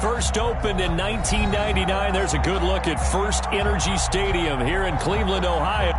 First opened in 1999. There's a good look at First Energy Stadium here in Cleveland, Ohio.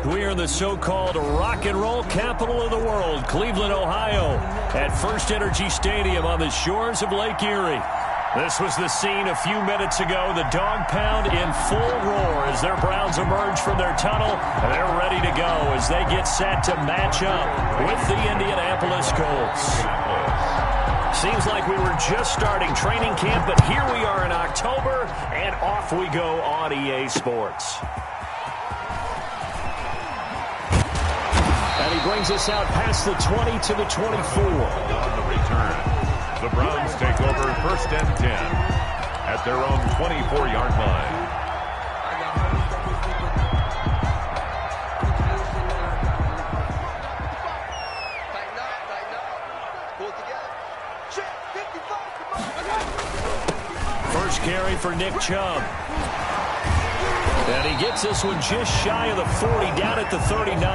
We are in the so-called rock and roll capital of the world, Cleveland, Ohio, at First Energy Stadium on the shores of Lake Erie. This was the scene a few minutes ago. The dog pound in full roar as their Browns emerge from their tunnel. And they're ready to go as they get set to match up with the Indianapolis Colts. Seems like we were just starting training camp, but here we are in October, and off we go on EA Sports. And he brings us out past the 20 to the 24. On the return, the Browns take over 1st and 10 at their own 24-yard line. First carry for Nick Chubb. And he gets this one just shy of the 40, down at the 39.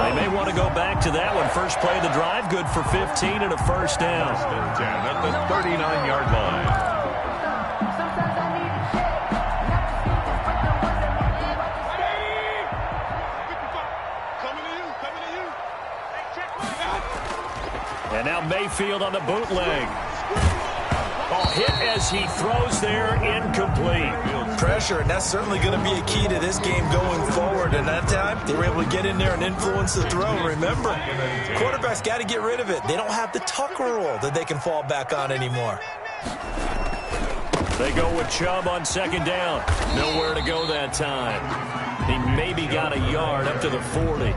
They may want to go back to that one. First play of the drive, good for 15 and a first down. 1st and 10 at the 39-yard line. And now Mayfield on the bootleg. Hit as he throws there, incomplete. Pressure, and that's certainly going to be a key to this game going forward. And that time, they were able to get in there and influence the throw. Remember, quarterbacks got to get rid of it. They don't have the Tucker rule that they can fall back on anymore. They go with Chubb on 2nd down. Nowhere to go that time. He maybe got a yard up to the 40.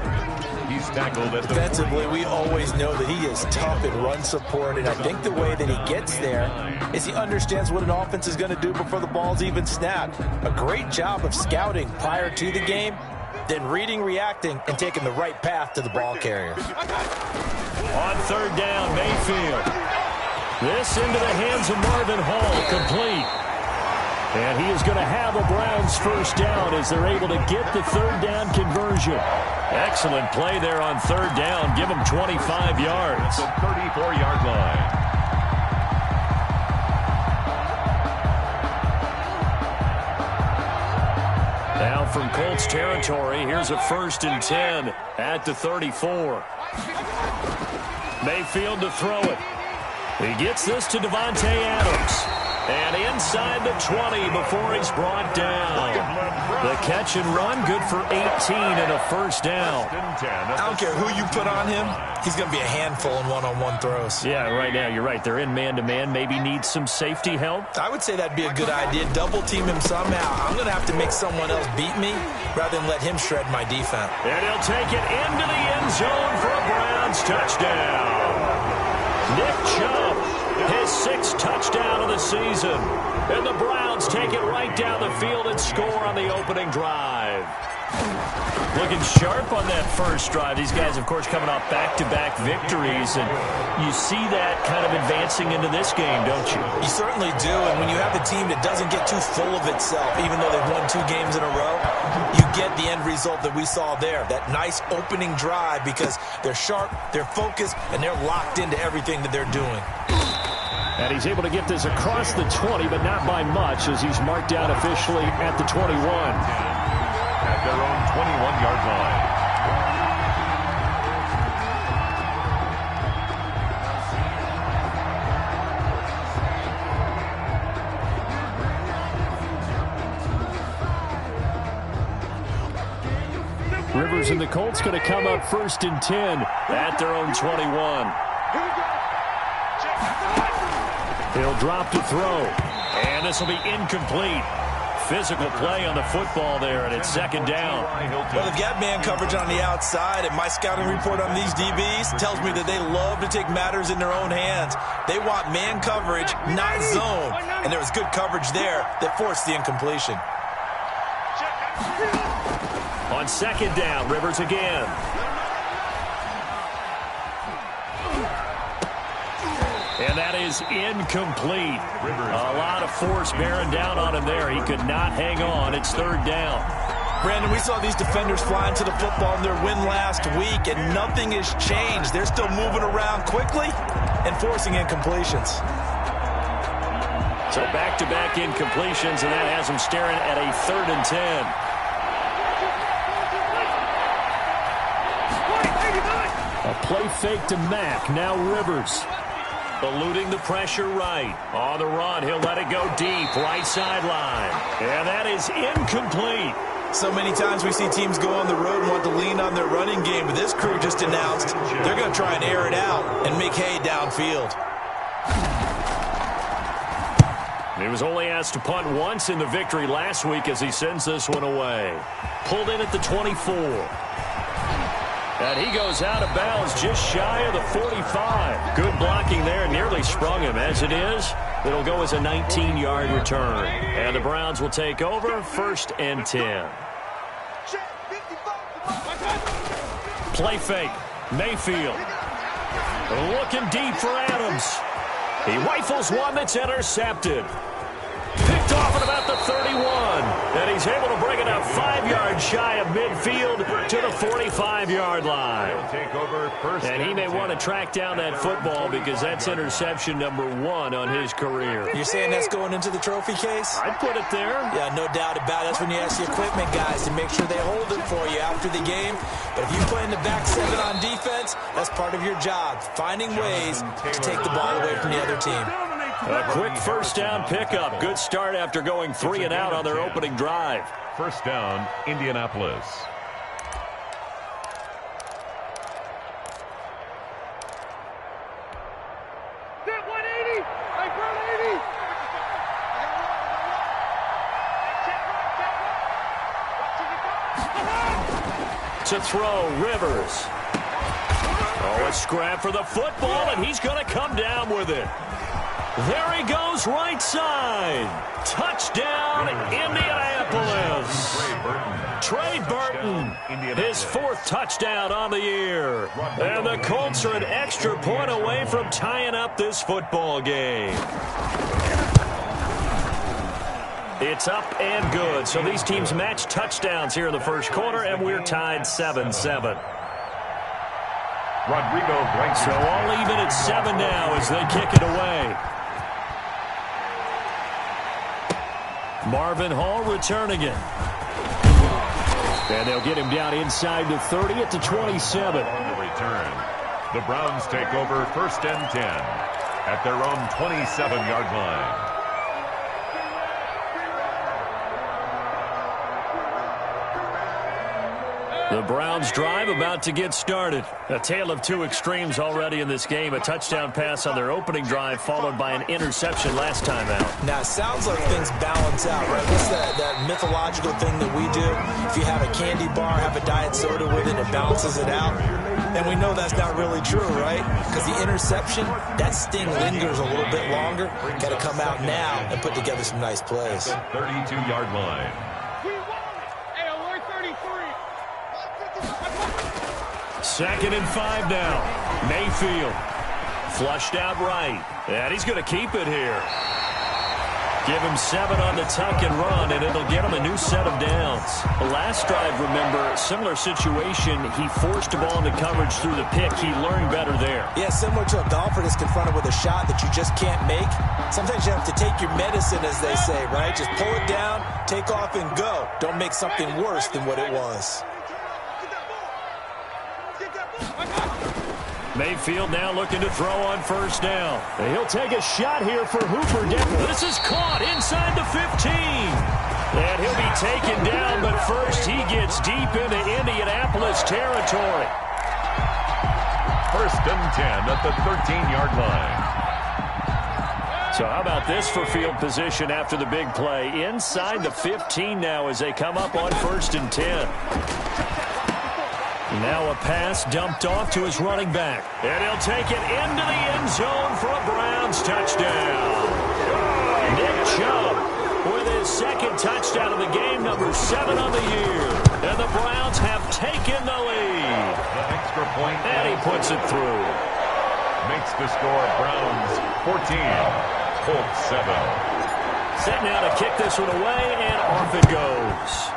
He's tackled at the defensively, we always know that he is tough in run support, and I think the way that he gets there is he understands what an offense is going to do before the ball's even snapped. A great job of scouting prior to the game, then reading, reacting, and taking the right path to the ball carrier. On 3rd down, Mayfield. This into the hands of Marvin Hall, complete. And he is going to have a Browns first down as they're able to get the 3rd down conversion. Excellent play there on 3rd down. Give him 25 yards. The 34-yard line. Now from Colts territory, here's a 1st and 10 at the 34. Mayfield to throw it. He gets this to Devontae Adams. And inside the 20 before he's brought down. The catch and run, good for 18 and a first down. I don't care who you put on him, he's going to be a handful in one-on-one throws. Yeah, right now, you're right. They're in man-to-man. Maybe need some safety help. I would say that'd be a good idea. Double team him somehow. I'm going to have to make someone else beat me rather than let him shred my defense. And he'll take it into the end zone for a Browns touchdown. Nick Chubb, his 6th touchdown of the season. And the Browns take it right down the field and score on the opening drive. Looking sharp on that first drive. These guys, of course, coming off back-to-back victories, and you see that kind of advancing into this game, don't you? You certainly do, and when you have a team that doesn't get too full of itself, even though they've won 2 games in a row, you get the end result that we saw there, that nice opening drive, because they're sharp, they're focused, and they're locked into everything that they're doing. And he's able to get this across the 20, but not by much, as he's marked down officially at the 21. At their own 21-yard line. Rivers and the Colts going to come up 1st and 10 at their own 21. He'll drop to throw, and this will be incomplete. Physical play on the football there, and it's 2nd down. Well, they've got man coverage on the outside, and my scouting report on these DBs tells me that they love to take matters in their own hands. They want man coverage, not zone, and there was good coverage there that forced the incompletion. On 2nd down, Rivers again. And that is incomplete. A lot of force bearing down on him there. He could not hang on. It's 3rd down. Brandon, we saw these defenders flying to the football in their win last week, and nothing has changed. They're still moving around quickly and forcing incompletions. So back-to-back incompletions, and that has them staring at a 3rd and 10. A play fake to Mack. Now Rivers. Eluding the pressure right. On the run, he'll let it go deep. Right sideline. And that is incomplete. So many times we see teams go on the road and want to lean on their running game, but this crew just announced they're going to try and air it out and make hay downfield. He was only asked to punt once in the victory last week as he sends this one away. Pulled in at the 24. And he goes out of bounds just shy of the 45. Good blocking there. Nearly sprung him. As it is, it'll go as a 19-yard return. And the Browns will take over 1st and 10. Play fake. Mayfield. Looking deep for Adams. He rifles one that's intercepted. Picked off at about the 31. And he's able to bring it up 5 yards shy of midfield to the 45-yard line. And he may want to track down that football because that's interception number 1 on his career. You're saying that's going into the trophy case? I'd put it there. Yeah, no doubt about it. That's when you ask the equipment guys to make sure they hold it for you after the game. But if you play in the back 7 on defense, that's part of your job, finding ways to take the ball away from the other team. A quick 1st down pickup. Good start after going 3 and out on their opening drive. 1st down, Indianapolis. To throw, Rivers. Oh, a scrap for the football, and he's going to come down with it. There he goes, right side. Touchdown, Indianapolis. Trey Burton, his 4th touchdown on the year. And the Colts are an extra point away from tying up this football game. It's up and good. So these teams match touchdowns here in the 1st quarter, and we're tied 7-7. Rodrigo Blank. So all even at 7 now as they kick it away. Marvin Hall returning it. And they'll get him down inside the 30 at the 27. On the return, the Browns take over 1st and 10 at their own 27-yard line. The Browns drive about to get started. A tale of 2 extremes already in this game. A touchdown pass on their opening drive followed by an interception last time out. Now, it sounds like things balance out, right? What's that mythological thing that we do? If you have a candy bar, have a diet soda with it, it balances it out. And we know that's not really true, right? Because the interception, that sting lingers a little bit longer. Got to come out now and put together some nice plays. 32-yard line. We won! Hey, we're 33. 2nd and 5 now. Mayfield flushed out right. And he's going to keep it here. Give him 7 on the tuck and run, and it'll get him a new set of downs. The last drive, remember, similar situation. He forced the ball into coverage through the pick. He learned better there. Yeah, similar to a golfer that's confronted with a shot that you just can't make. Sometimes you have to take your medicine, as they say, right? Just pull it down, take off, and go. Don't make something worse than what it was. Mayfield now looking to throw on 1st down. And he'll take a shot here for Hooper. This is caught inside the 15. And he'll be taken down, but first he gets deep into Indianapolis territory. 1st and 10 at the 13-yard line. So how about this for field position after the big play? Inside the 15 now as they come up on 1st and 10. Now a pass dumped off to his running back. And he'll take it into the end zone for a Browns touchdown. Nick Chubb with his 2nd touchdown of the game, number 7 on the year. And the Browns have taken the lead. An extra point. And he puts it through. Makes the score Browns 14, Colts 7. Set now to kick this one away, and off it goes.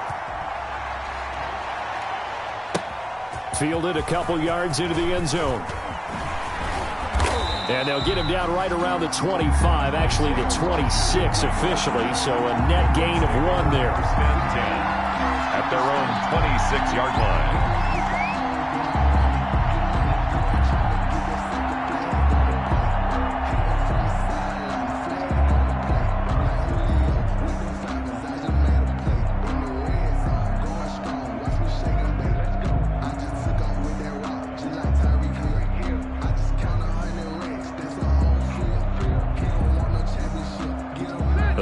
Fielded a couple yards into the end zone. And they'll get him down right around the 25, actually the 26 officially, so a net gain of 1 there. 1st and 10 at their own 26-yard line.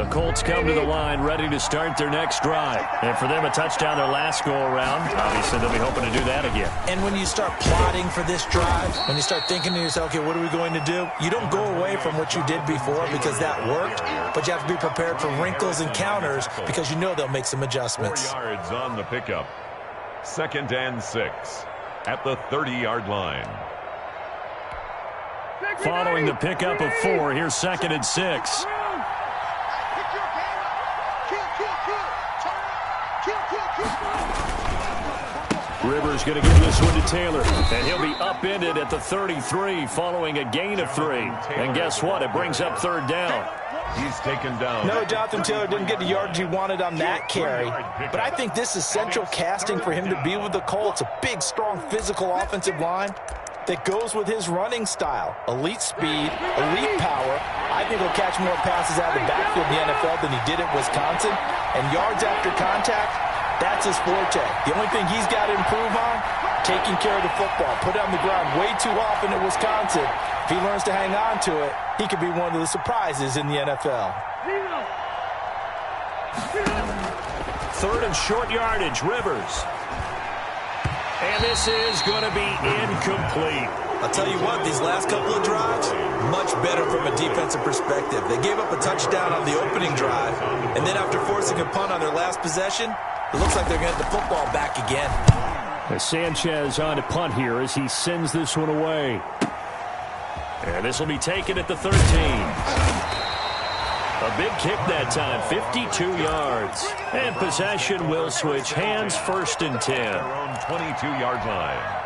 Colts come to the line, ready to start their next drive. And for them, a touchdown their last go-around. Obviously, they'll be hoping to do that again. And when you start plotting for this drive, when you start thinking to yourself, okay, what are we going to do? You don't go away from what you did before because that worked, but you have to be prepared for wrinkles and counters because you know they'll make some adjustments. 4 yards on the pickup. 2nd and 6 at the 30-yard line. Following the pickup of 4, here's 2nd and 6. Rivers going to give this one to Taylor, and he'll be upended at the 33 following a gain of 3. And guess what? It brings up 3rd down. He's taken down. No, Jonathan Taylor didn't get the yardage he wanted on that carry, but I think this is central casting for him to be with the Colts. A big, strong, physical offensive line that goes with his running style. Elite speed, elite power. I think he'll catch more passes out of the backfield in the NFL than he did at Wisconsin. And yards after contact, that's his forte. The only thing he's got to improve on, taking care of the football. Put it on the ground way too often at Wisconsin. If he learns to hang on to it, he could be one of the surprises in the NFL. 3rd and short yardage, Rivers. And this is going to be incomplete. I'll tell you what, these last couple of drives, much better from a defensive perspective. They gave up a touchdown on the opening drive, and then after forcing a punt on their last possession, it looks like they're going to get the football back again. As Sanchez on to punt here as he sends this one away. And this will be taken at the 13. A big kick that time, 52 yards. And possession will switch hands, 1st and 10. Their own 22-yard line.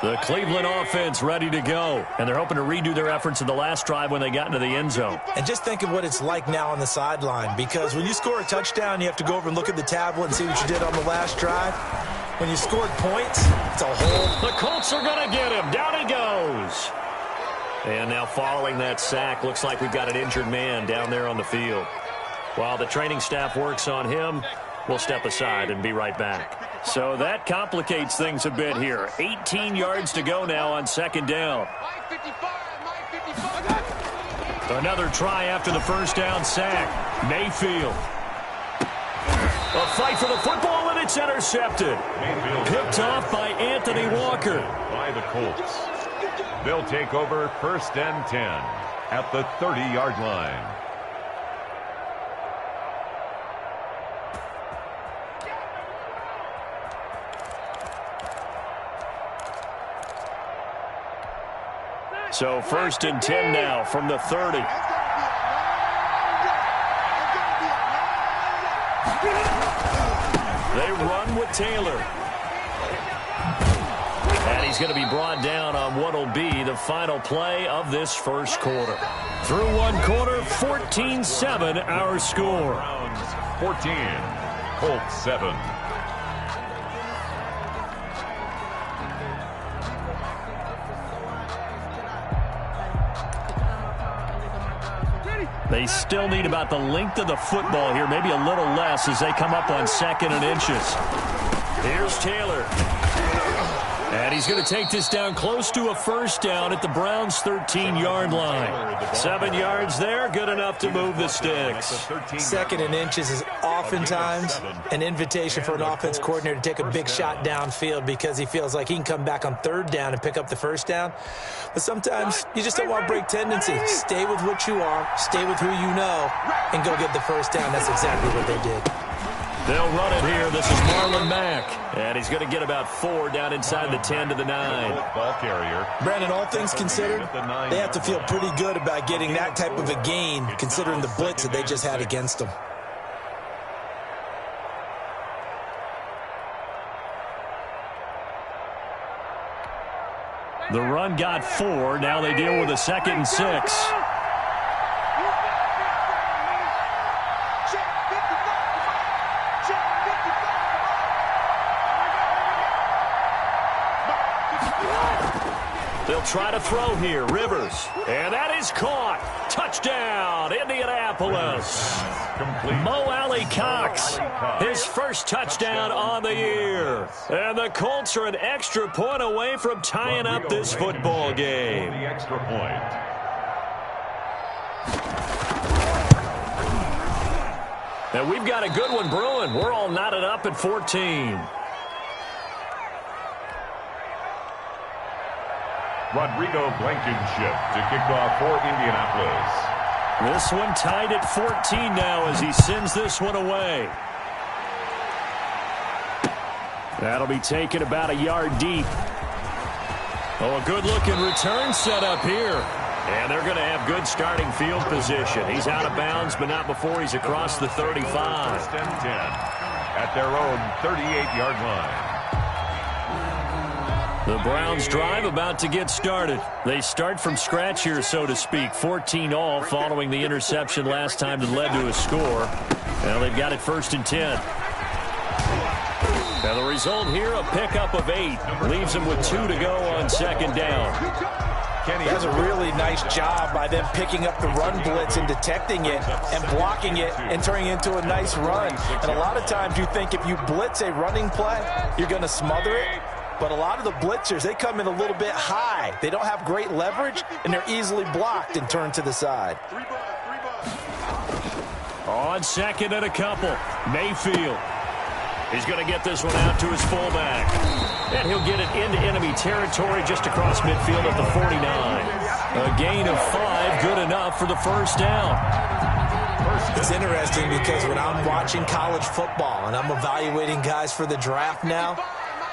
The Cleveland offense ready to go. And they're hoping to redo their efforts in the last drive when they got into the end zone. And just think of what it's like now on the sideline, because when you score a touchdown, you have to go over and look at the tablet and see what you did on the last drive. When you scored points, it's a whole... The Colts are going to get him. Down he goes. And now following that sack, looks like we've got an injured man down there on the field. While the training staff works on him, we'll step aside and be right back. So that complicates things a bit here. 18 yards to go now on 2nd down. Another try after the 1st down sack. Mayfield. A fight for the football, and it's intercepted. Picked off by Anthony Walker. By the Colts. They'll take over 1st and 10 at the 30-yard line. So 1st and 10 now from the 30. They run with Taylor. And he's going to be brought down on what will be the final play of this first quarter. Through one quarter, 14-7 our score. 14, Colts 7. They still need about the length of the football here, maybe a little less as they come up on 2nd and inches. Here's Taylor. And he's going to take this down close to a first down at the Browns' 13-yard line. 7 yards there, good enough to move the sticks. 2nd and inches is oftentimes an invitation for an offense coordinator to take a big shot downfield because he feels like he can come back on 3rd down and pick up the first down. But sometimes you just don't want to break tendency. Stay with what you are, stay with who you know, and go get the first down. That's exactly what they did. They'll run it here. This is Marlon Mack. And he's going to get about 4 down inside the 10 to the 9. Ball carrier. Brandon, all things considered, they have to feel pretty good about getting that type of a gain considering the blitz that they just had against them. The run got 4. Now they deal with a 2nd and 6. They'll try to throw here. Rivers. And that is caught. Touchdown, Indianapolis. Complete. Mo Alley Cox, his first touchdown on the year. And the Colts are an extra point away from tying up this football game. The extra point. And we've got a good one brewing. We're all knotted up at 14. Rodrigo Blankenship to kick off for Indianapolis. This one tied at 14 now as he sends this one away. That'll be taken about a yard deep. Oh, a good-looking return set up here. And they're going to have good starting field position. He's out of bounds, but not before he's across the 35. 1st and 10 at their own 38-yard line. The Browns drive about to get started. They start from scratch here, so to speak. 14 all following the interception last time that led to a score. Now they've got it 1st and 10. Now the result here, a pickup of 8. Leaves them with 2 to go on 2nd down. That's a really nice job by them picking up the run blitz and detecting it and blocking it and turning it into a nice run. And a lot of times you think if you blitz a running play, you're going to smother it. But a lot of the blitzers, they come in a little bit high. They don't have great leverage, and they're easily blocked and turned to the side. On 2nd and a couple, Mayfield. He's going to get this one out to his fullback. And he'll get it into enemy territory just across midfield at the 49. A gain of 5, good enough for the first down. It's interesting because when I'm watching college football and I'm evaluating guys for the draft now,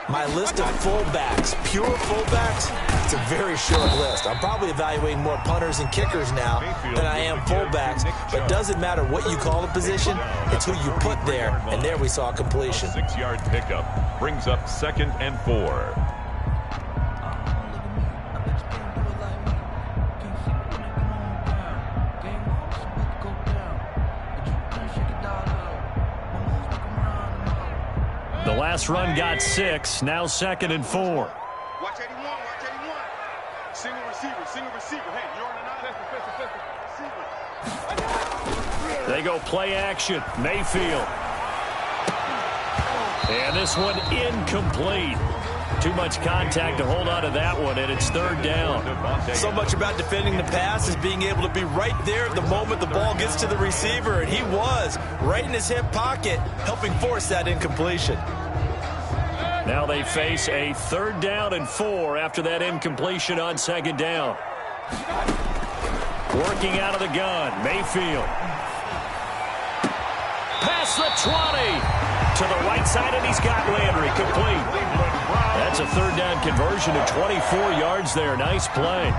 my list of fullbacks, pure fullbacks, it's a very short list. I'm probably evaluating more punters and kickers now than I am fullbacks. But it doesn't matter what you call the position, it's who you put there. And there we saw a completion. 6-yard pickup brings up 2nd and 4. The last run got 6, now 2nd and 4. Watch 81, watch 81. Single receiver. Hey, you're on the They go play action. Mayfield. And this one incomplete. Too much contact to hold on to that one, and it's 3rd down. So much about defending the pass is being able to be right there at the moment the ball gets to the receiver, and he was right in his hip pocket, helping force that incompletion. Now they face a 3rd down and 4 after that incompletion on 2nd down. Working out of the gun, Mayfield. Past the 20. To the right side, and he's got Landry complete. That's a third down conversion of 24 yards there. Nice play.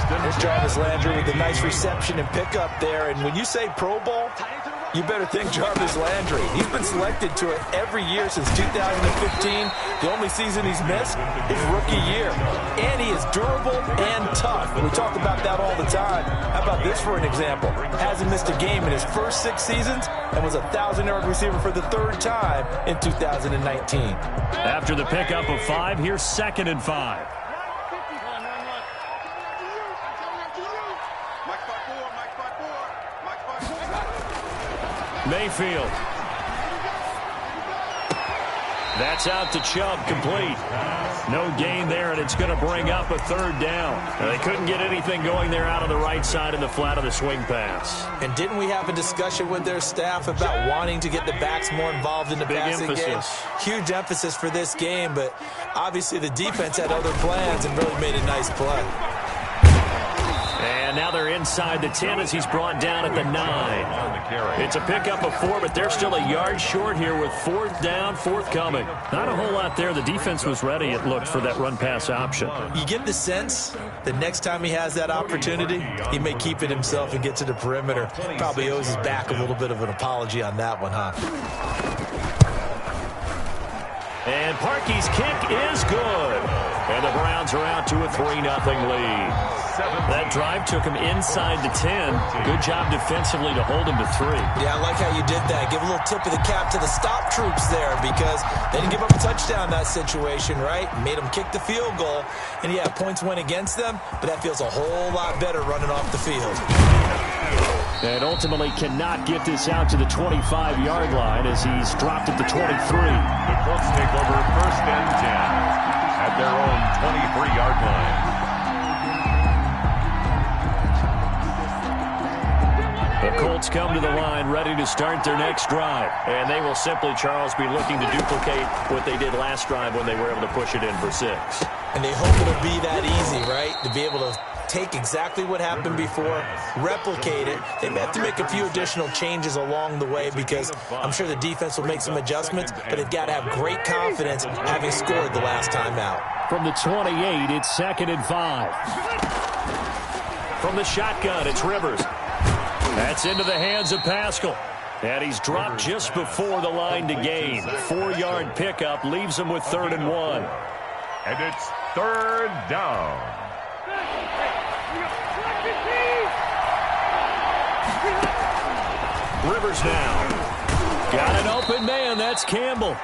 There's Jarvis Landry with a nice reception and pickup there. And when you say Pro Bowl, you better think Jarvis Landry. He's been selected to it every year since 2015. The only season he's missed is rookie year. And he is durable and tough. We talk about that all the time. How about this for an example? Hasn't missed a game in his first 6 seasons and was a 1,000-yard receiver for the 3rd time in 2019. After the pickup of 5, here's 2nd and 5. Mayfield. That's out to Chubb, complete. No gain there, and it's going to bring up a 3rd down. They couldn't get anything going there out on the right side in the flat of the swing pass. And didn't we have a discussion with their staff about wanting to get the backs more involved in the passing game? Huge emphasis for this game, but obviously the defense had other plans and really made a nice play. And now they're inside the 10 as he's brought down at the 9. It's a pickup of 4, but they're still a yard short here with 4th down, forthcoming. Not a whole lot there. The defense was ready, it looked, for that run-pass option. You get the sense that next time he has that opportunity, he may keep it himself and get to the perimeter. Probably owes his back a little bit of an apology on that one, huh? And Parkey's kick is good. And the Browns are out to a 3-0 lead. That drive took him inside the 10. Good job defensively to hold him to 3. Yeah, I like how you did that. Give a little tip of the cap to the stop troops there because they didn't give up a touchdown in that situation, right? Made them kick the field goal. And, yeah, points went against them, but that feels a whole lot better running off the field. And ultimately cannot get this out to the 25-yard line as he's dropped at the 23. The Colts take over 1st and 10 at their own 23-yard line. The Colts come to the line ready to start their next drive. And they will simply, Charles, be looking to duplicate what they did last drive when they were able to push it in for 6. And they hope it'll be that easy, right? To be able to take exactly what happened before, replicate it. They may have to make a few additional changes along the way because I'm sure the defense will make some adjustments, but they've got to have great confidence having scored the last time out. From the 28, it's 2nd and 5. From the shotgun, it's Rivers. That's into the hands of Pascal. And he's dropped just before the line to gain. 4-yard pickup leaves him with 3rd and 1. And it's 3rd down. Rivers now. Got an open man. That's Campbell.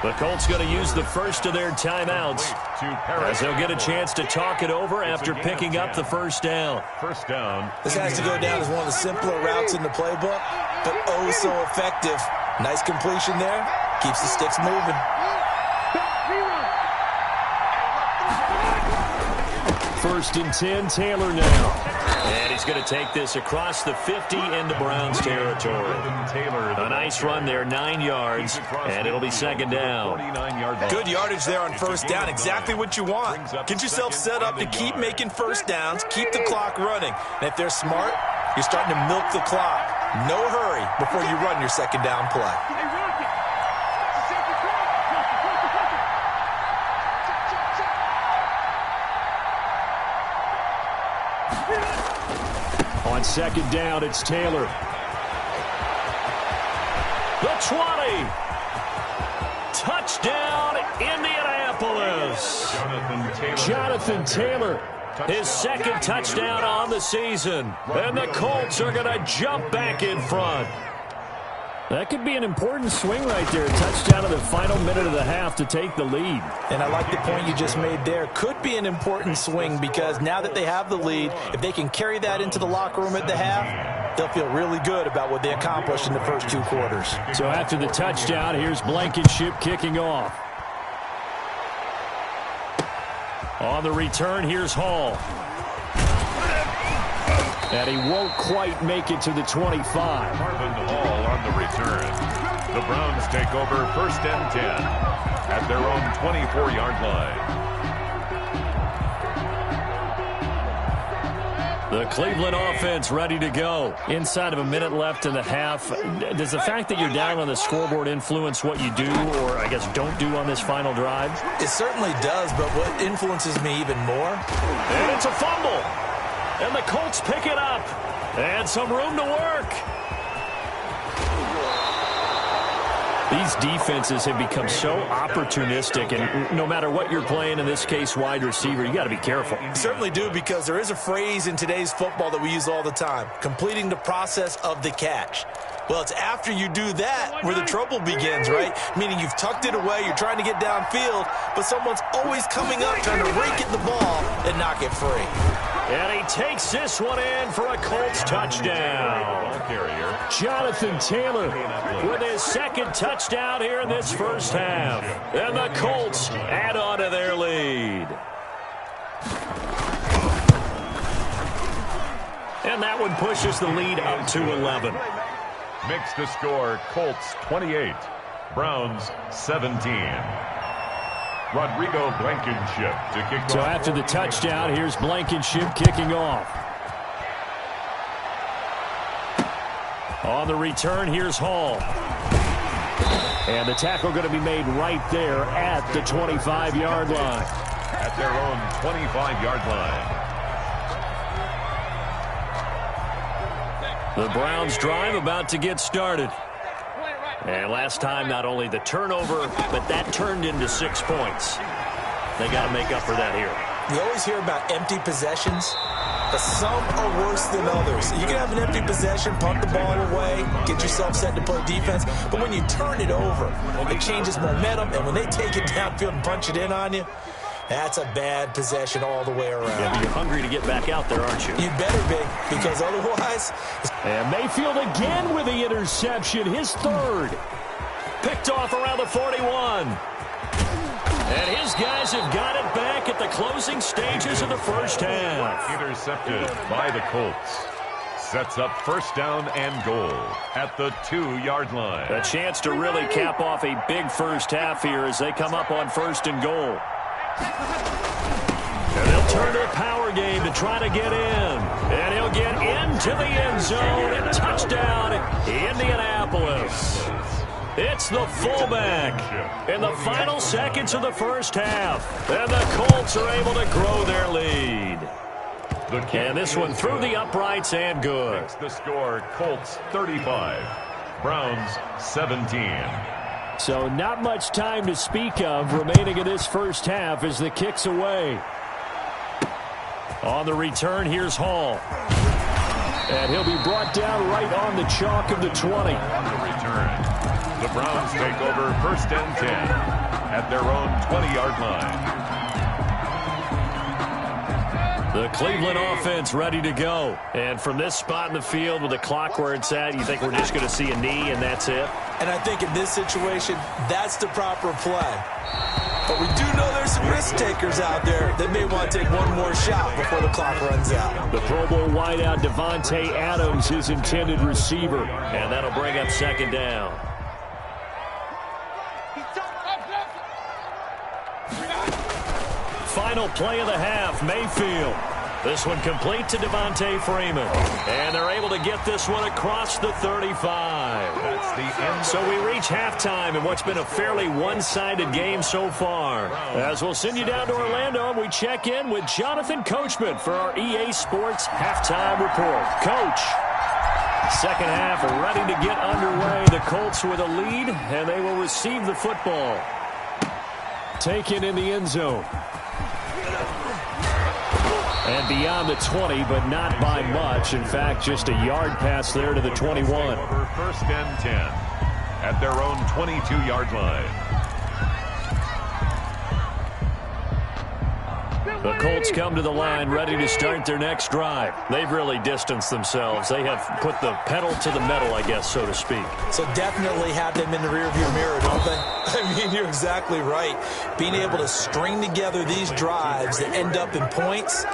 The Colts going to use the first of their timeouts as they'll get a chance to talk it over after picking up the 1st down. First down. This has to go down as one of the simpler routes in the playbook, but oh so effective. Nice completion there. Keeps the sticks moving. First and 10, Taylor now. And he's going to take this across the 50 into Browns territory. A nice run there, 9 yards, and it'll be 2nd down. Good yardage there on 1st down, exactly what you want. Get yourself set up to keep making 1st downs, keep the clock running. And if they're smart, you're starting to milk the clock. No hurry before you run your 2nd down play. On 2nd down, it's Taylor. The 20. Touchdown, Indianapolis. Jonathan Taylor, his 2nd touchdown on the season. And the Colts are going to jump back in front. That could be an important swing right there. A touchdown in the final minute of the half to take the lead. And I like the point you just made there. Could be an important swing because now that they have the lead, if they can carry that into the locker room at the half, they'll feel really good about what they accomplished in the first 2 quarters. So after the touchdown, here's Blankenship kicking off. On the return, here's Hall. And he won't quite make it to the 25. Marvin Hall on the return. The Browns take over 1st and 10 at their own 24-yard line. The Cleveland offense ready to go. Inside of a minute left in the half. Does the fact that you're down on the scoreboard influence what you do, or I guess don't do on this final drive? It certainly does, but what influences me even more? And it's a fumble. And the Colts pick it up. And some room to work. These defenses have become so opportunistic, and no matter what you're playing, in this case wide receiver, you got to be careful. You certainly do, because there is a phrase in today's football that we use all the time, completing the process of the catch. Well, it's after you do that where the trouble begins, right? Meaning you've tucked it away, you're trying to get downfield, but someone's always coming up trying to rake at the ball and knock it free. And he takes this one in for a Colts touchdown. Jonathan Taylor with his second touchdown here in this first half. And the Colts add on to their lead. And that one pushes the lead up to 11. Makes the score Colts 28, Browns 17. Rodrigo Blankenship to kick off. So after the touchdown, here's Blankenship kicking off. On the return, here's Hall. And the tackle going to be made right there at the 25-yard line. At their own 25-yard line. The Browns drive about to get started. And last time, not only the turnover, but that turned into 6 points. They got to make up for that here. You always hear about empty possessions, but some are worse than others. You can have an empty possession, pump the ball away, get yourself set to play defense, but when you turn it over, it changes momentum, and when they take it downfield and punch it in on you, that's a bad possession all the way around. Yeah, but you're hungry to get back out there, aren't you? You better be, because otherwise... And Mayfield again with the interception, his third. Picked off around the 41. And his guys have got it back at the closing stages of the first half. Intercepted by the Colts. Sets up first down and goal at the 2-yard line. A chance to really cap off a big first half here as they come up on first and goal. And they'll turn to the power game to try to get in. And he'll get into the end zone and touchdown, Indianapolis. It's the fullback in the final seconds of the first half. And the Colts are able to grow their lead. And this one through the uprights and good. Makes the score Colts 35, Browns 17. So not much time to speak of remaining in this first half as the kick's away. On the return, here's Hall. And he'll be brought down right on the chalk of the 20. On the return, the Browns take over first and 10 at their own 20-yard line. The Cleveland offense ready to go. And from this spot in the field with the clock where it's at, you think we're just going to see a knee and that's it? And I think in this situation, that's the proper play. But we do know there's some risk takers out there that may want to take one more shot before the clock runs out. The Pro Bowl wideout Devontae Adams, his intended receiver. And that'll bring up second down. Final play of the half, Mayfield. This one complete to Devontae Freeman. And they're able to get this one across the 35. That's the end. So we reach halftime in what's been a fairly one-sided game so far. As we'll send you down to Orlando, and we check in with Jonathan Coachman for our EA Sports Halftime Report. Coach, second half ready to get underway. The Colts with a lead, and they will receive the football. Taken in the end zone. And beyond the 20, but not by much. In fact, just a yard pass there to the 21. Over first and 10 at their own 22-yard line. The Colts come to the line ready to start their next drive. They've really distanced themselves. They have put the pedal to the metal, I guess, so to speak. So definitely have them in the rearview mirror, don't they? I mean, you're exactly right. Being able to string together these drives that end up in points,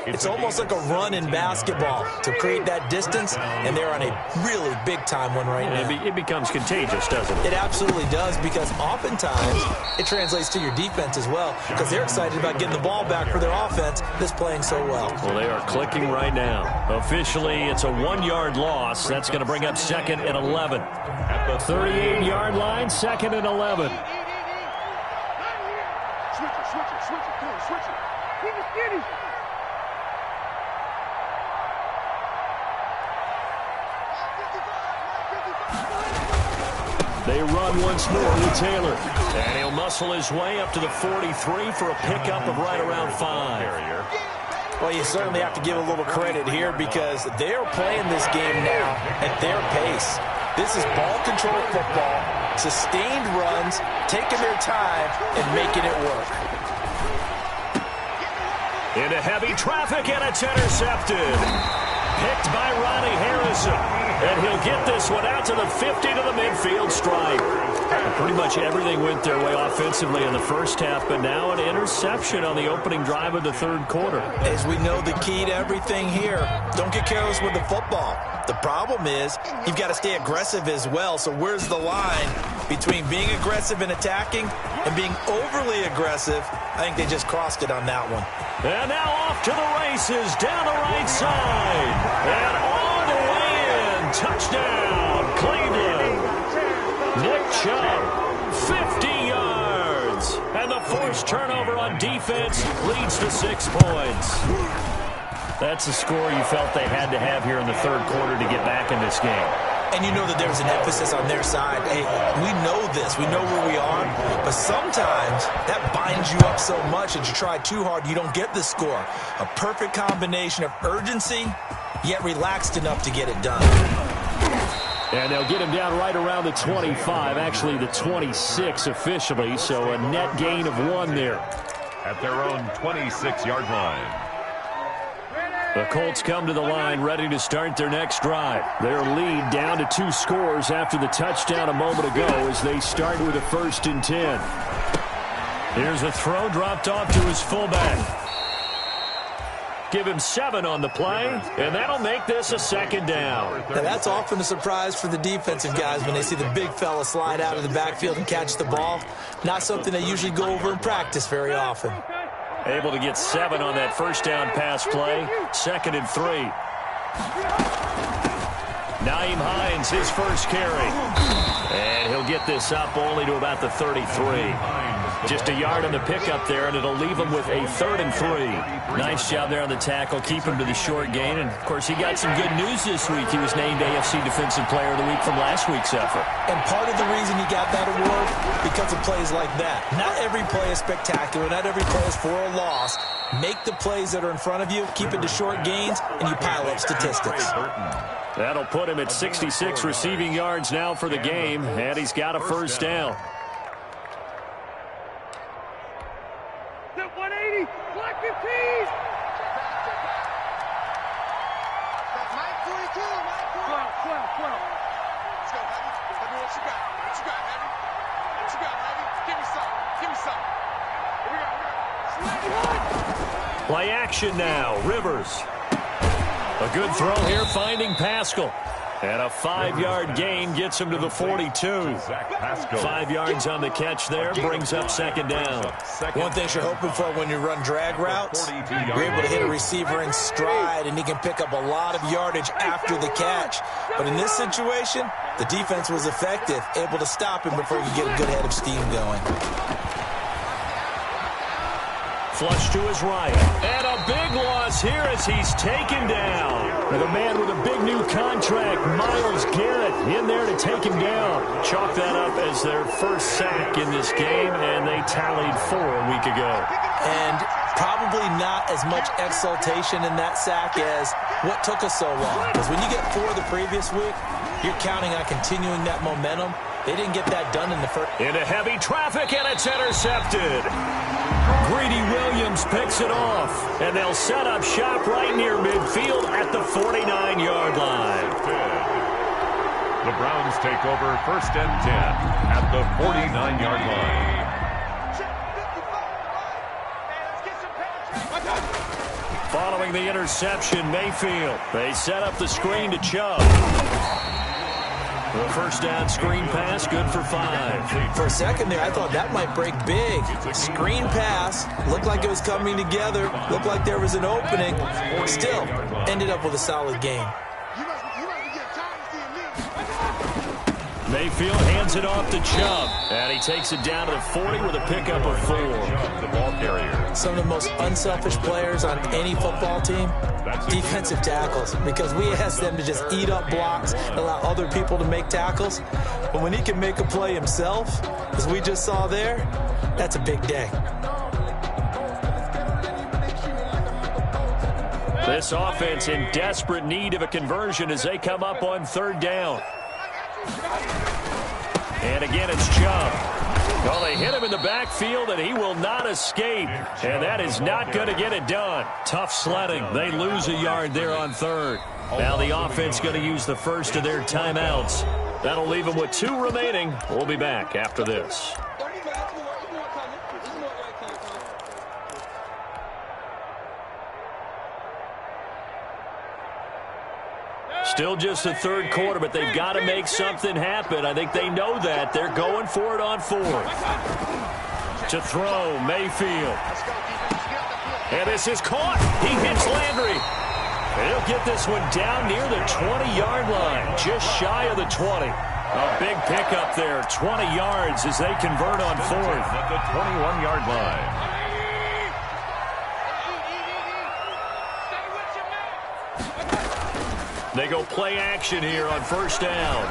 It's almost like a run in basketball to create that distance, and they're on a really big-time one right now. It becomes contagious, doesn't it? It absolutely does, because oftentimes it translates to your defense as well, because they're excited about getting the ball back for their offense that's playing so well. Well, they are clicking right now. Officially, it's a 1-yard loss. That's going to bring up 2nd and 11. At the 38-yard line, 2nd and 11. Switch it, come on, switch it. They run once more with Taylor. And he'll muscle his way up to the 43 for a pickup of right around 5. Well, you certainly have to give a little credit here, because they're playing this game now at their pace. This is ball control football, sustained runs, taking their time and making it work. Into heavy traffic, and it's intercepted. Picked by Ronnie Harrison. And he'll get this one out to the 50 to the midfield stripe. Pretty much everything went their way offensively in the first half, but now an interception on the opening drive of the third quarter. As we know, the key to everything here, don't get careless with the football. The problem is you've got to stay aggressive as well. So where's the line between being aggressive and attacking and being overly aggressive? I think they just crossed it on that one. And now off to the races down the right side. And all the way in. Touchdown, Cleveland. Nick Chubb, 50 yards. And the forced turnover on defense leads to 6 points. That's a score you felt they had to have here in the third quarter to get back in this game. And you know that there's an emphasis on their side. Hey, we know this. We know where we are. But sometimes that binds you up so much that you try too hard, you don't get the score. A perfect combination of urgency, yet relaxed enough to get it done. And they'll get him down right around the 25, actually the 26 officially, so a net gain of 1 there. At their own 26-yard line. The Colts come to the line ready to start their next drive. Their lead down to 2 scores after the touchdown a moment ago as they start with a 1st and 10. Here's a throw dropped off to his fullback. Give him 7 on the play, and that'll make this a 2nd down. Now that's often a surprise for the defensive guys when they see the big fella slide out of the backfield and catch the ball. Not something they usually go over in practice very often. Able to get 7 on that 1st down pass play. 2nd and 3. Nyheim Hines, his first carry. And he'll get this up only to about the 33. Just a yard on the pickup there, and it'll leave him with a 3rd and 3. Nice job there on the tackle, keep him to the short gain. And, of course, he got some good news this week. He was named AFC Defensive Player of the Week from last week's effort. And part of the reason he got that award, because of plays like that. Not every play is spectacular. Not every play is for a loss. Make the plays that are in front of you, keep it to short gains, and you pile up statistics. That'll put him at 66 receiving yards now for the game, and he's got a 1st down. 180, block 15. Mike 22, Mike 12. Let's go, Heavy. Tell me what you got. What you got, Heavy? What you got, Heavy? Give me some. Give me some. Here we go. Play action now. Rivers. A good throw here, finding Pascal. And a 5-yard gain gets him to the 42. 5 yards on the catch there, brings up 2nd down. One thing you're hoping for when you run drag routes, you're able to hit a receiver in stride, and he can pick up a lot of yardage after the catch. But in this situation, the defense was effective, able to stop him before he could get a good head of steam going. Flush to his right. And a big loss here as he's taken down. And a man with a big new contract, Myles Garrett, in there to take him down. Chalk that up as their first sack in this game, and they tallied 4 a week ago. And probably not as much exultation in that sack as what took us so long. Because when you get 4 the previous week, you're counting on continuing that momentum. They didn't get that done in the first. Into heavy traffic, and it's intercepted. Greedy Williams picks it off, and they'll set up shop right near midfield at the 49-yard line. The Browns take over 1st and 10 at the 49-yard line. Following the interception, Mayfield. They set up the screen to Chubb. The first down screen pass, good for 5. For a second there, I thought that might break big. Screen pass, looked like it was coming together, looked like there was an opening. Still, ended up with a solid gain. Mayfield hands it off to Chubb, and he takes it down to the 40 with a pickup of 4. The ball carrier. Some of the most unselfish players on any football team, defensive tackles, because we ask them to just eat up blocks and allow other people to make tackles. But when he can make a play himself, as we just saw there, that's a big day. This offense in desperate need of a conversion as they come up on 3rd down. And again, it's Chubb. Well, they hit him in the backfield, and he will not escape. And that is not going to get it done. Tough sledding. They lose a yard there on 3rd. Now the offense going to use the first of their timeouts. That'll leave them with 2 remaining. We'll be back after this. Still just the 3rd quarter, but they've got to make something happen. I think they know that. They're going for it on 4th. To throw, Mayfield. And this is caught. He hits Landry. He'll get this one down near the 20-yard line, just shy of the 20. A big pickup there, 20 yards as they convert on 4th. At the 21-yard line. They go play action here on 1st down.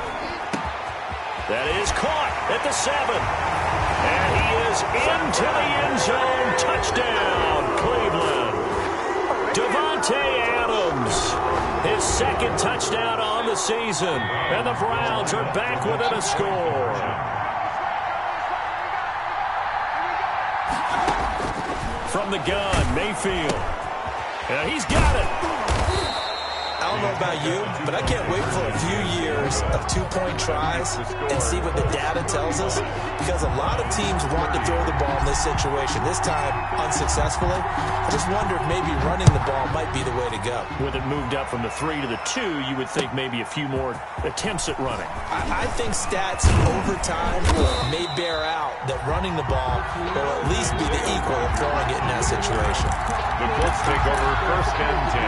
That is caught at the 7. And he is into the end zone. Touchdown, Cleveland. Davante Adams, his 2nd touchdown on the season. And the Browns are back within a score. From the gun, Mayfield. And he's got it. I don't know about you, but I can't wait for a few years of 2-point tries and see what the data tells us, because a lot of teams want to throw the ball in this situation, this time unsuccessfully. I just wonder if maybe running the ball might be the way to go. With it moved up from the 3 to the 2, you would think maybe a few more attempts at running. I think stats over time may bear out that running the ball will at least be the equal of throwing it in that situation. The Colts take over 1st and 10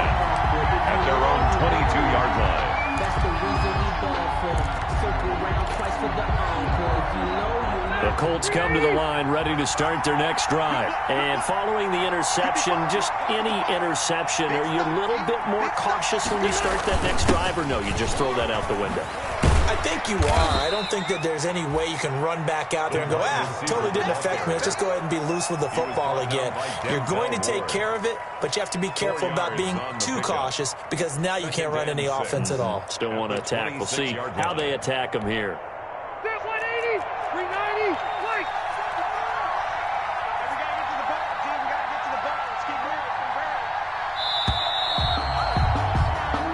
at their own 22-yard line. That's the reason we ball for. Circle around twice for the encore. If you know, you know. The Colts come to the line ready to start their next drive. And following the interception, just any interception, are you a little bit more cautious when you start that next drive, or no, you just throw that out the window? I think you are. I don't think that there's any way you can run back out there and go, totally didn't affect me. Let's just go ahead and be loose with the football again. You're going to take care of it, but you have to be careful about being too cautious, because now you can't run any offense at all. Still want to attack. We'll see how they attack him here. 180, 390, play. We got to get to the ball, team. We got to get to the ball. Let's keep moving.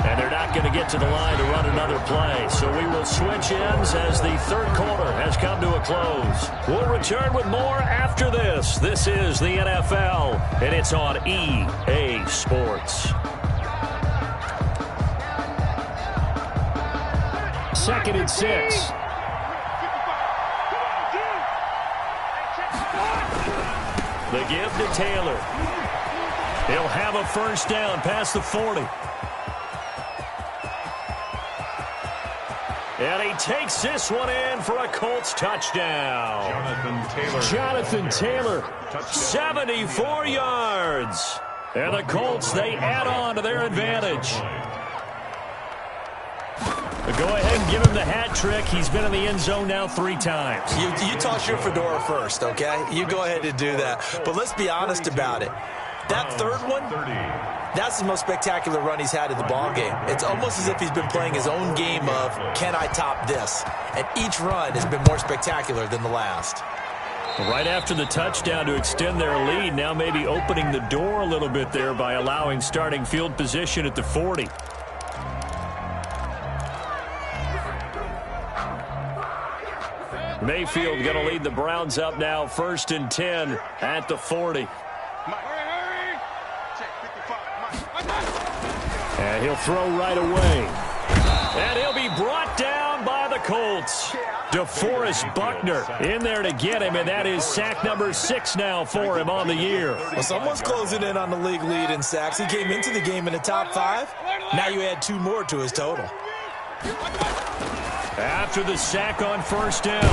And they're not going to get to the line to run another play. So we will switch ends as the 3rd quarter has come to a close. We'll return with more after this. This is the NFL, and it's on EA Sports. 2nd and 6. The give to Taylor. He'll have a 1st down past the 40. And he takes this one in for a Colts touchdown. Jonathan Taylor, 74 yards. And the Colts, they add on to their advantage. Go ahead and give him the hat trick. He's been in the end zone now 3 times. You toss your fedora first, okay? You go ahead and do that. But let's be honest about it. That 3rd one, that's the most spectacular run he's had in the ballgame. It's almost as if he's been playing his own game of, can I top this? And each run has been more spectacular than the last. Right after the touchdown to extend their lead, now maybe opening the door a little bit there by allowing starting field position at the 40. Mayfield going to lead the Browns up now, 1st and 10 at the 40. Mike, hurry. Check 55, Mike. And he'll throw right away. And he'll be brought down by the Colts. DeForest Buckner in there to get him, and that is sack number 6 now for him on the year. Well, someone's closing in on the league lead in sacks. He came into the game in the top 5. Now you add 2 more to his total. After the sack on first down,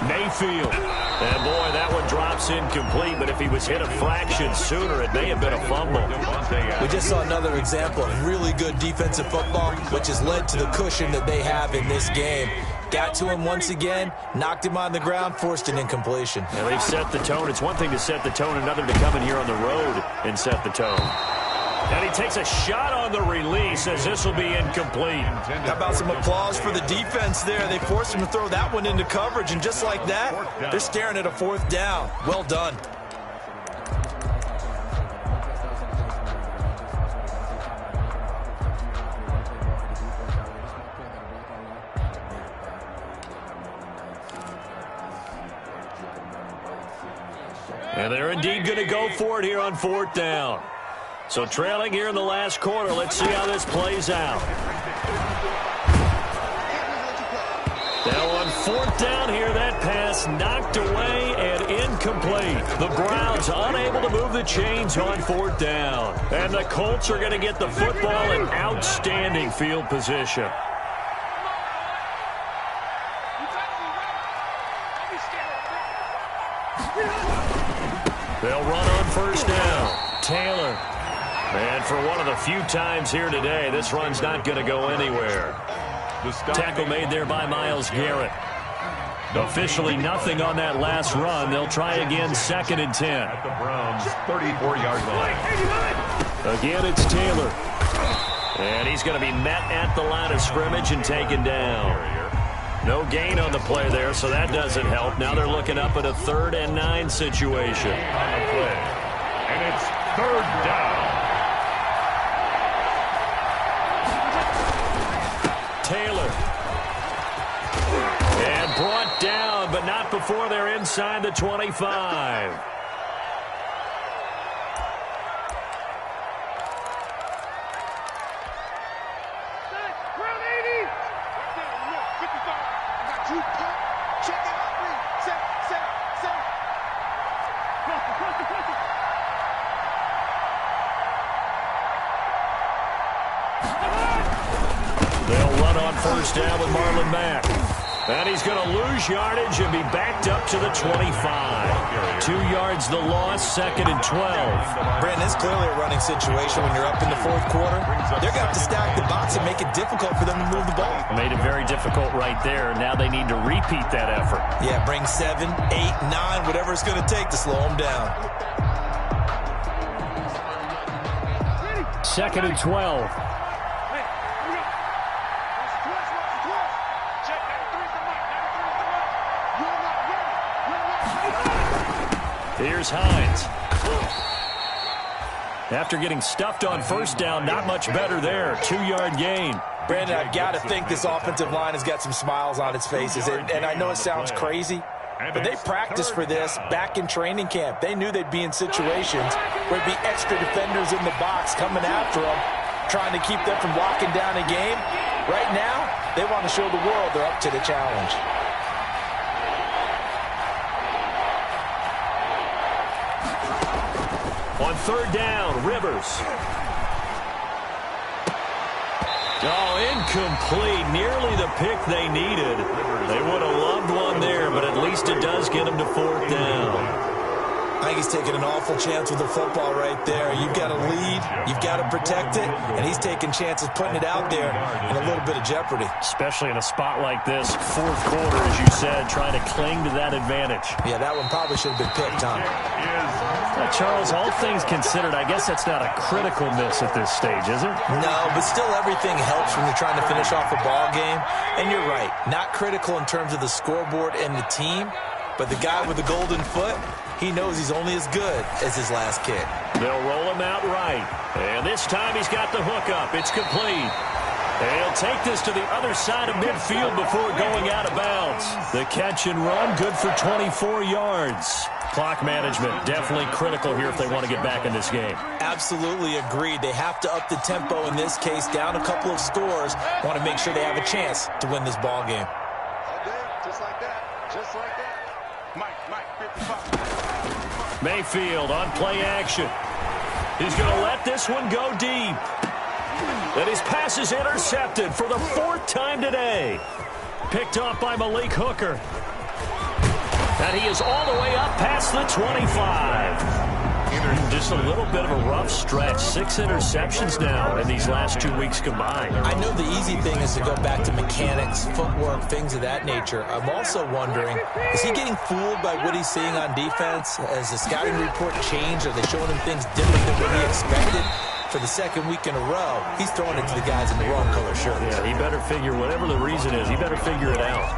Mayfield. And, boy, that one drops incomplete, but if he was hit a fraction sooner, it may have been a fumble. We just saw another example of really good defensive football, which has led to the cushion that they have in this game. Got to him once again, knocked him on the ground, forced an incompletion. Yeah, they've set the tone. It's one thing to set the tone, another to come in here on the road and set the tone. And he takes a shot on the release as this will be incomplete. How about some applause for the defense there? They forced him to throw that one into coverage, and just like that, they're staring at a 4th down. Well done. And they're indeed going to go for it here on 4th down. So trailing here in the last quarter. Let's see how this plays out. Now on 4th down here, that pass knocked away and incomplete. The Browns unable to move the chains on 4th down. And the Colts are going to get the football in outstanding field position. They'll run on first down. Taylor. And for one of the few times here today, this run's not going to go anywhere. Tackle made there by Myles Garrett. Officially nothing on that last run. They'll try again, 2nd and 10. At the Browns' 34-yard line. Again, it's Taylor. And he's going to be met at the line of scrimmage and taken down. No gain on the play there, so that doesn't help. Now they're looking up at a 3rd and 9 situation. On the play. And it's 3rd down. Taylor. And brought down, but not before they're inside the 25. They'll run on first down with Marlon Mack. And he's going to lose yardage and be backed up to the 25. 2 yards the loss, 2nd and 12. Brandon, it's clearly a running situation when you're up in the 4th quarter. They're going to have to stack the box and make it difficult for them to move the ball. Made it very difficult right there. Now they need to repeat that effort. Yeah, bring 7, 8, 9, whatever it's going to take to slow them down. 2nd and 12. Here's Hines. After getting stuffed on first down, not much better there. 2-yard gain. Brandon, I've got to think this offensive line has got some smiles on its faces. And I know it sounds crazy, but they practiced for this back in training camp. They knew they'd be in situations where there'd be extra defenders in the box coming after them, trying to keep them from locking down a game. Right now, they want to show the world they're up to the challenge. On 3rd down, Rivers. Oh, incomplete. Nearly the pick they needed. They would have loved one there, but at least it does get them to 4th down. I think he's taking an awful chance with the football right there. You've got a lead, you've got to protect it, and he's taking chances putting it out there in a little bit of jeopardy. Especially in a spot like this, 4th quarter, as you said, trying to cling to that advantage. Yeah, that one probably should have been picked, Tom. Charles, all things considered, I guess that's not a critical miss at this stage, is it? No, but still everything helps when you're trying to finish off a ball game. And you're right, not critical in terms of the scoreboard and the team, but the guy with the golden foot, he knows he's only as good as his last kick. They'll roll him out right. And this time he's got the hook up. It's complete. And he'll take this to the other side of midfield before going out of bounds. The catch and run, good for 24 yards. Clock management, definitely critical here if they want to get back in this game. Absolutely agreed. They have to up the tempo in this case, down a couple of scores. Want to make sure they have a chance to win this ball game. All day, just like that. Just like that. Mike, 55. Mayfield on play action. He's going to let this one go deep. And his pass is intercepted for the 4th time today. Picked off by Malik Hooker. And he is all the way up past the 25. Just a little bit of a rough stretch. 6 interceptions now in these last 2 weeks combined. I know the easy thing is to go back to mechanics, footwork, things of that nature. I'm also wondering, is he getting fooled by what he's seeing on defense? Has the scouting report changed? Are they showing him things different than what he expected? For the 2nd week in a row, he's throwing it to the guys in the wrong color shirt. Yeah, he better figure, whatever the reason is, he better figure it out.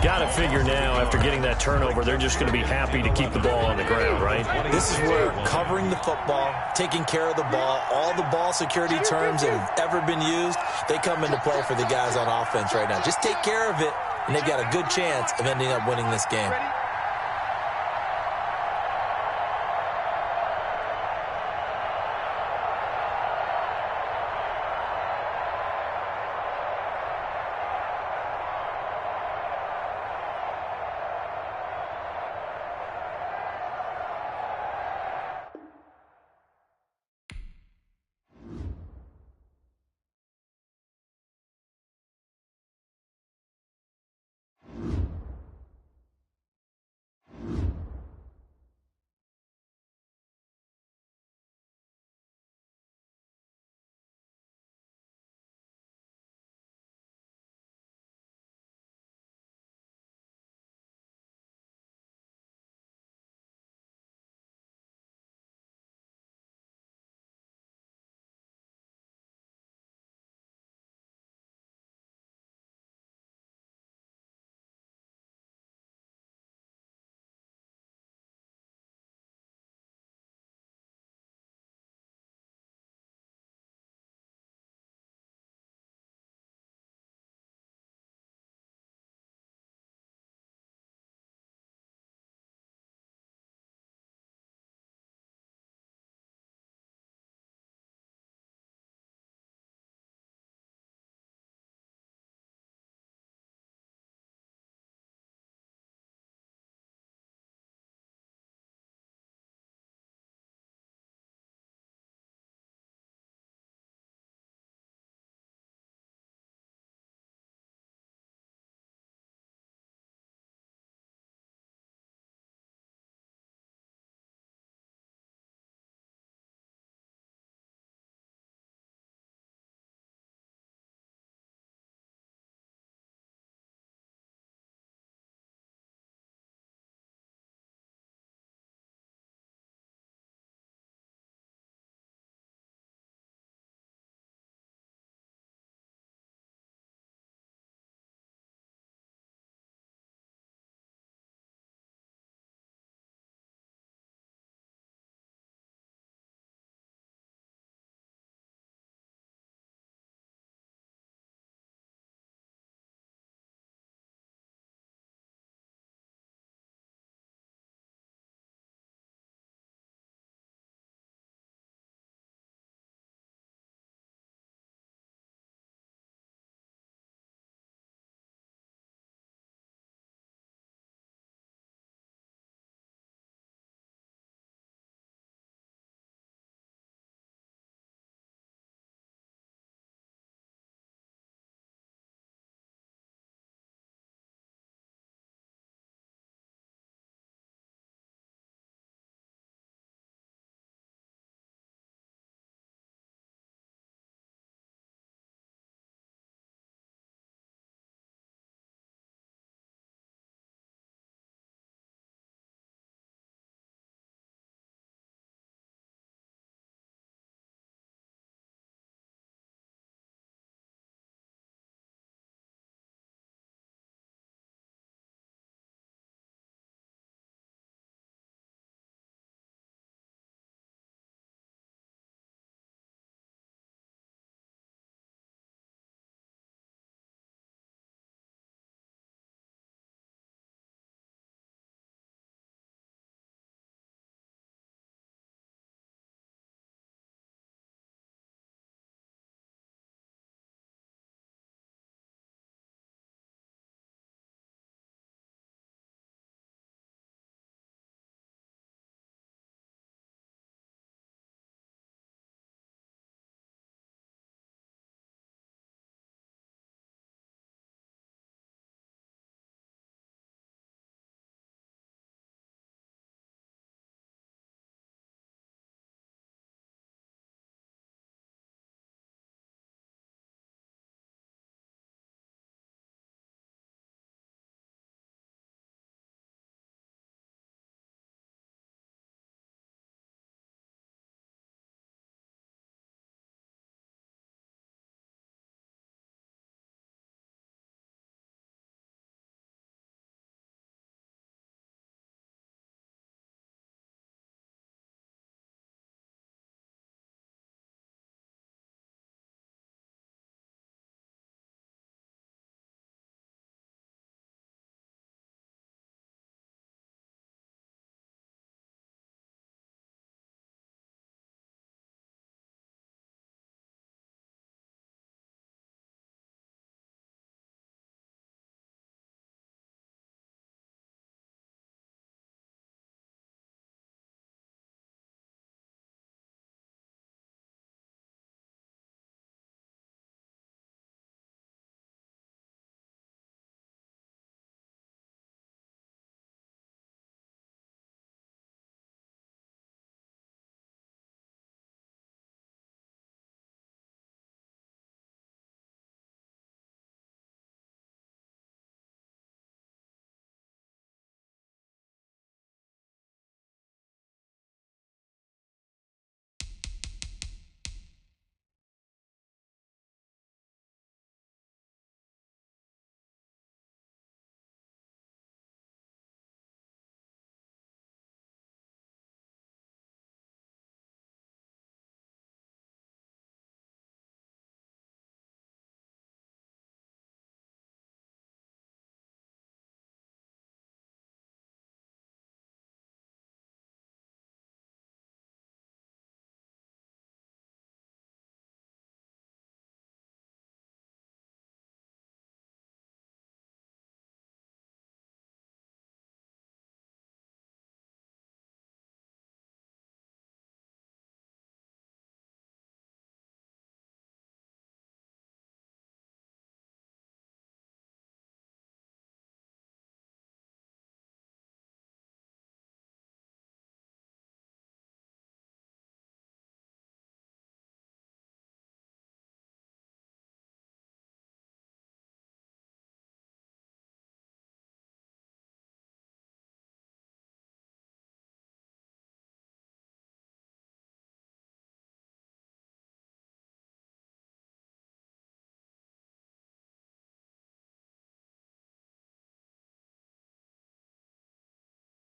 Got to figure now, after getting that turnover, they're just going to be happy to keep the ball on the ground, right? This is where covering the football, taking care of the ball, all the ball security terms that have ever been used, they come into play for the guys on offense right now. Just take care of it, and they've got a good chance of ending up winning this game.